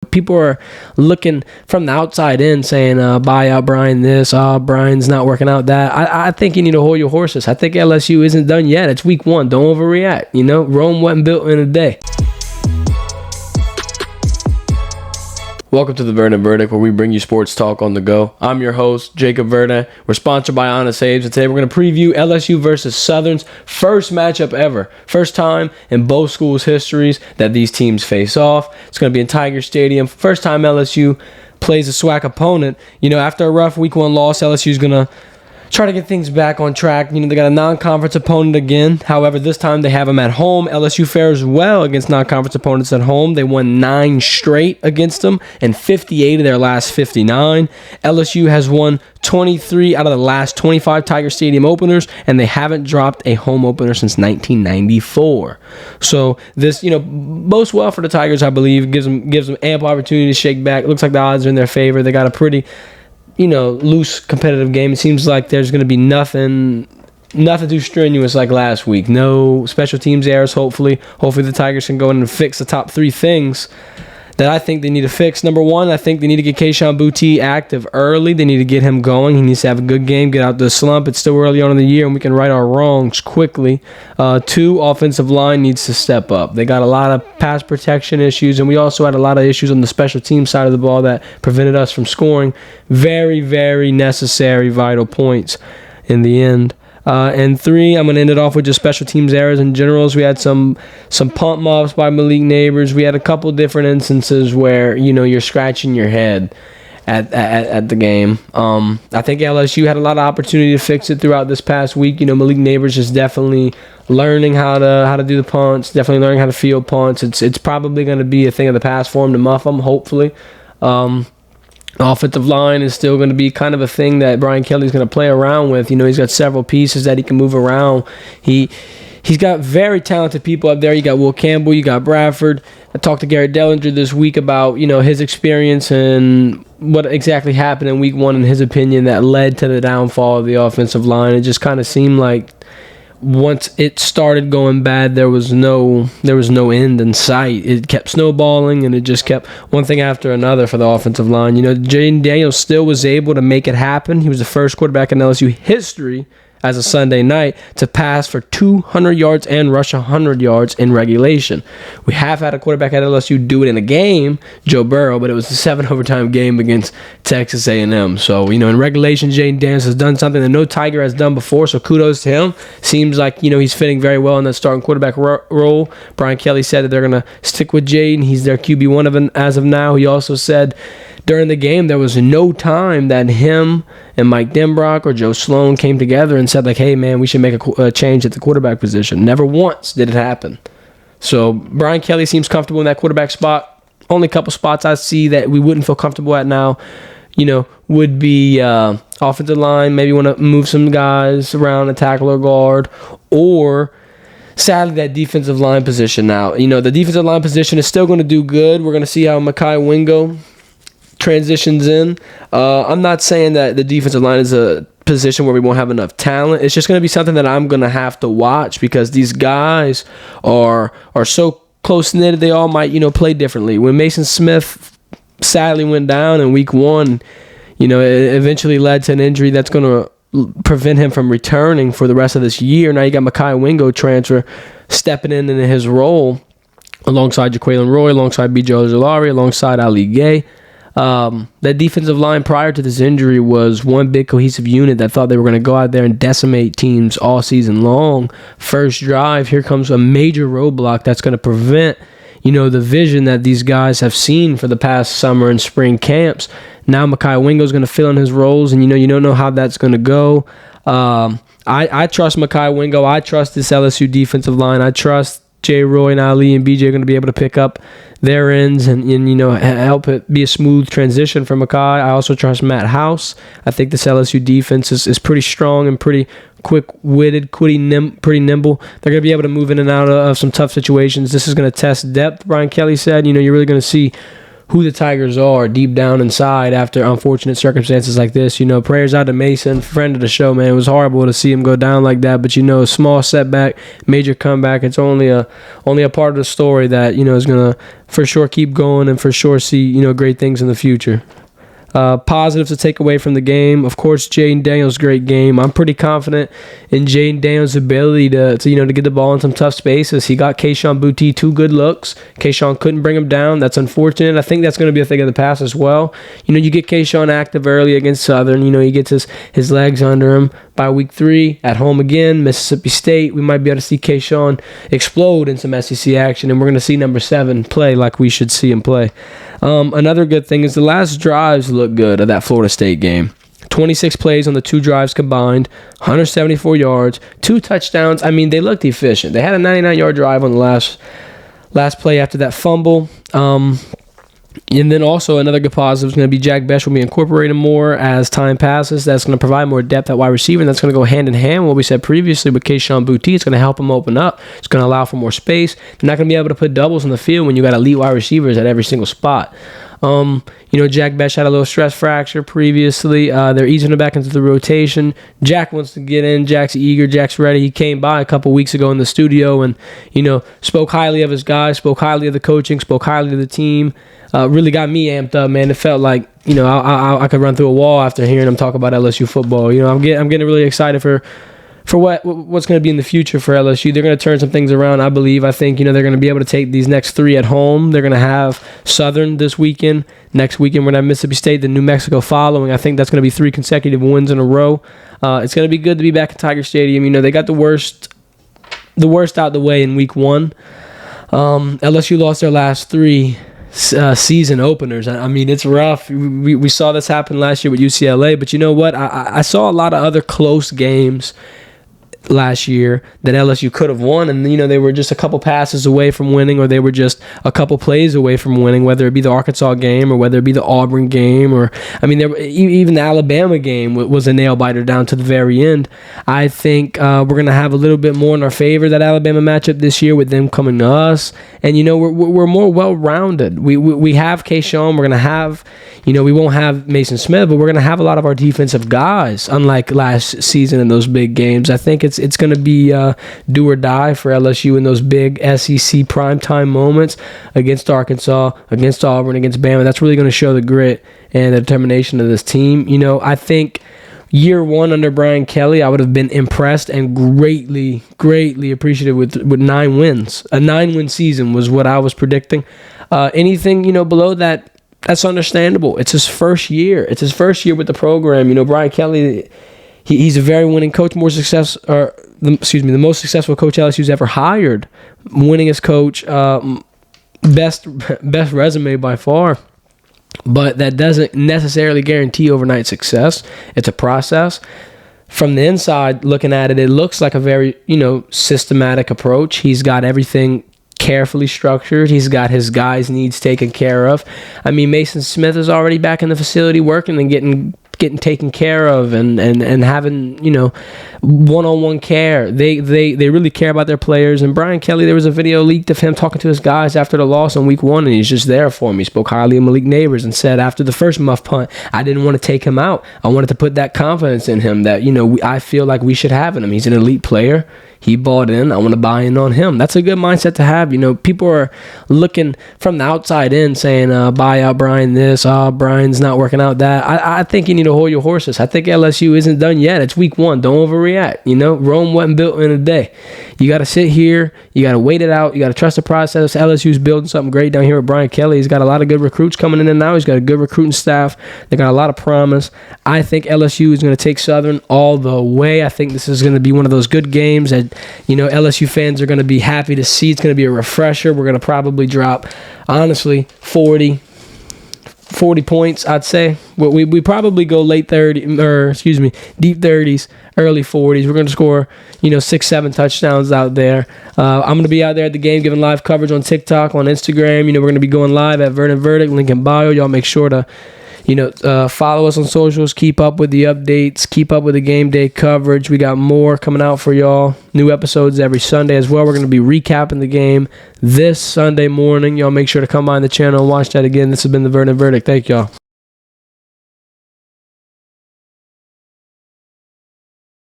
People are looking from the outside in saying, buy out Brian this, Brian's not working out that. I think you need to hold your horses. I think LSU isn't done yet. It's week 1. Don't overreact. Rome wasn't built in a day. Welcome to the Verdant Verdict, where we bring you sports talk on the go. I'm your host, Jacob Verdant. We're sponsored by Honest Saves, and today we're going to preview LSU versus Southern's first matchup ever. First time in both schools' histories that these teams face off. It's going to be in Tiger Stadium. First time LSU plays a SWAC opponent. After a rough week 1 loss, LSU is going to try to get things back on track. They got a non-conference opponent again. However, this time they have them at home. LSU fares well against non-conference opponents at home. They won 9 straight against them and 58 of their last 59. LSU has won 23 out of the last 25 Tiger Stadium openers, and they haven't dropped a home opener since 1994. So this, bodes well for the Tigers, I believe. Gives them ample opportunity to shake back. It looks like the odds are in their favor. They got a pretty loose competitive game. It seems like there's going to be nothing too strenuous like last week. No special teams errors, hopefully. Hopefully the Tigers can go in and fix the top 3 things that I think they need to fix. Number 1, I think they need to get Keishawn Boutte active early. They need to get him going. He needs to have a good game, get out the slump. It's still early on in the year, and we can right our wrongs quickly. 2, offensive line needs to step up. They got a lot of pass protection issues, and we also had a lot of issues on the special team side of the ball that prevented us from scoring very, very necessary, vital points in the end. And 3, I'm going to end it off with just special teams errors in general. We had some punt muffs by Malik Neighbors. We had a couple different instances where, you're scratching your head at the game. I think LSU had a lot of opportunity to fix it throughout this past week. Malik Neighbors is definitely learning how to do the punts, definitely learning how to field punts. It's probably going to be a thing of the past for him to muff them, hopefully. Offensive line is still going to be kind of a thing that Brian Kelly's going to play around with. He's got several pieces that he can move around. He's got very talented people up there. You got Will Campbell, you got Bradford. I talked to Garrett Dellinger this week about, his experience and what exactly happened in week 1 in his opinion that led to the downfall of the offensive line. It just kind of seemed like once it started going bad, there was no end in sight. It kept snowballing, and it just kept one thing after another for the offensive line. Jaden Daniels still was able to make it happen. He was the first quarterback in LSU history as a Sunday night to pass for 200 yards and rush 100 yards in regulation. We have had a quarterback at LSU do it in a game, Joe Burrow, but it was a 7-overtime game against Texas A&M. So, in regulation, Jaden Daniels has done something that no Tiger has done before, so kudos to him. Seems like, he's fitting very well in that starting quarterback role. Brian Kelly said that they're going to stick with Jaden. He's their QB1 as of now. He also said during the game there was no time that him and Mike Denbrock or Joe Sloan came together and said, hey, man, we should make a change at the quarterback position. Never once did it happen. So Brian Kelly seems comfortable in that quarterback spot. Only a couple spots I see that we wouldn't feel comfortable at now, would be offensive line. Maybe want to move some guys around a tackle or guard, or sadly, that defensive line position now. The defensive line position is still going to do good. We're going to see how Mekhi Wingo transitions in. I'm not saying that the defensive line is a position where we won't have enough talent. It's just going to be something that I'm going to have to watch because these guys are so close-knit. They all might, play differently. When Mason Smith sadly went down in week 1, it eventually led to an injury that's going to prevent him from returning for the rest of this year. Now you got Mekhi Wingo transfer stepping in his role alongside Jaquelin Roy, alongside B.J. Ojolari, alongside Ali Gay. That defensive line prior to this injury was one big cohesive unit that thought they were going to go out there and decimate teams all season long. First drive, here comes a major roadblock that's going to prevent, the vision that these guys have seen for the past summer and spring camps. Now Mekhi Wingo is going to fill in his roles, and you don't know how that's going to go. I trust Mekhi Wingo. I trust this LSU defensive line. I trust Jay Roy and Ali and BJ are going to be able to pick up their ends and help it be a smooth transition for Mekhi. I also trust Matt House. I think this LSU defense is pretty strong and pretty quick-witted, pretty nimble. They're going to be able to move in and out of some tough situations. This is going to test depth, Brian Kelly said. You're really going to see who the Tigers are deep down inside after unfortunate circumstances like this. Prayers out to Mason, friend of the show, man. It was horrible to see him go down like that, but a small setback, major comeback. It's only a part of the story that is gonna for sure keep going and for sure see great things in the future. Positives to take away from the game. Of course, Jaden Daniels' great game. I'm pretty confident in Jaden Daniels' ability to get the ball in some tough spaces. He got Kayshon Boutte 2 good looks. Kayshon couldn't bring him down. That's unfortunate. I think that's going to be a thing of the past as well. You get Kayshon active early against Southern. He gets his legs under him. By week 3, at home again, Mississippi State, we might be able to see Kayshon explode in some SEC action, and we're going to see number 7 play like we should see him play. Another good thing is the last drives look good of that Florida State game. 26 plays on the 2 drives combined, 174 yards, 2 touchdowns. I mean, they looked efficient. They had a 99-yard drive on the last play after that fumble. And then also another good positive is going to be Jack Bech will be incorporated more as time passes. That's going to provide more depth at wide receiver, and that's going to go hand in hand with what we said previously with Kayshon Boutte. It's going to help him open up. It's going to allow for more space. They're not going to be able to put doubles on the field when you got elite wide receivers at every single spot. Jack Bech had a little stress fracture previously. They're easing him back into the rotation. Jack wants to get in. Jack's eager. Jack's ready. He came by a couple weeks ago in the studio and, spoke highly of his guys, spoke highly of the coaching, spoke highly of the team. Really got me amped up, man. It felt like, I could run through a wall after hearing him talk about LSU football. I'm getting really excited for what's going to be in the future for LSU. They're going to turn some things around, I believe. I think, they're going to be able to take these next 3 at home. They're going to have Southern this weekend. Next weekend, we're going to have Mississippi State, then New Mexico following. I think that's going to be 3 consecutive wins in a row. It's going to be good to be back at Tiger Stadium. They got the worst out the way in week 1. LSU lost their last 3 season openers. I mean, it's rough. We saw this happen last year with UCLA, but you know what? I saw a lot of other close games last year that LSU could have won, and they were just a couple passes away from winning, or they were just a couple plays away from winning, whether it be the Arkansas game or whether it be the Auburn game, or even the Alabama game was a nail biter down to the very end. I think we're gonna have a little bit more in our favor, that Alabama matchup this year, with them coming to us, and we're more well rounded. We have Kayshon. We're gonna have we won't have Mason Smith, but we're gonna have a lot of our defensive guys, unlike last season in those big games. I think it's going to be do or die for LSU in those big SEC primetime moments against Arkansas, against Auburn, against Bama. That's really going to show the grit and the determination of this team. I think year 1 under Brian Kelly, I would have been impressed and greatly, greatly appreciative with 9 wins. A 9-win season was what I was predicting. Anything below that, that's understandable. It's his first year. It's his first year with the program. Brian Kelly, he's a very winning coach, the most successful coach LSU's ever hired, winningest coach, best resume by far. But that doesn't necessarily guarantee overnight success. It's a process. From the inside, looking at it, it looks like a very systematic approach. He's got everything carefully structured. He's got his guys' needs taken care of. I mean, Mason Smith is already back in the facility working and getting taken care of and having one-on-one care. They really care about their players. And Brian Kelly, there was a video leaked of him talking to his guys after the loss on week 1, and he's just there for him. He spoke highly of Malik Neighbors and said after the first muff punt, I didn't want to take him out. I wanted to put that confidence in him that I feel like we should have in him. He's an elite player. He bought in. I want to buy in on him. That's a good mindset to have. People are looking from the outside in saying, buy out Brian this, Brian's not working out that. I think you need to hold your horses. I think LSU isn't done yet. It's week 1. Don't overreact. Rome wasn't built in a day. You got to sit here. You got to wait it out. You got to trust the process. LSU's building something great down here with Brian Kelly. He's got a lot of good recruits coming in and now. He's got a good recruiting staff. They got a lot of promise. I think LSU is going to take Southern all the way. I think this is going to be one of those good games that LSU fans are going to be happy to see. It's going to be a refresher. We're going to probably drop, honestly, 40 points, I'd say. We probably go deep 30s, early 40s. We're going to score, 6-7 touchdowns out there. I'm going to be out there at the game giving live coverage on TikTok, on Instagram. We're going to be going live at Vernon Verdict, link in bio. Y'all make sure to Follow us on socials. Keep up with the updates. Keep up with the game day coverage. We got more coming out for y'all. New episodes every Sunday as well. We're going to be recapping the game this Sunday morning. Y'all make sure to come by the channel and watch that again. This has been the Verdant Verdict. Thank y'all.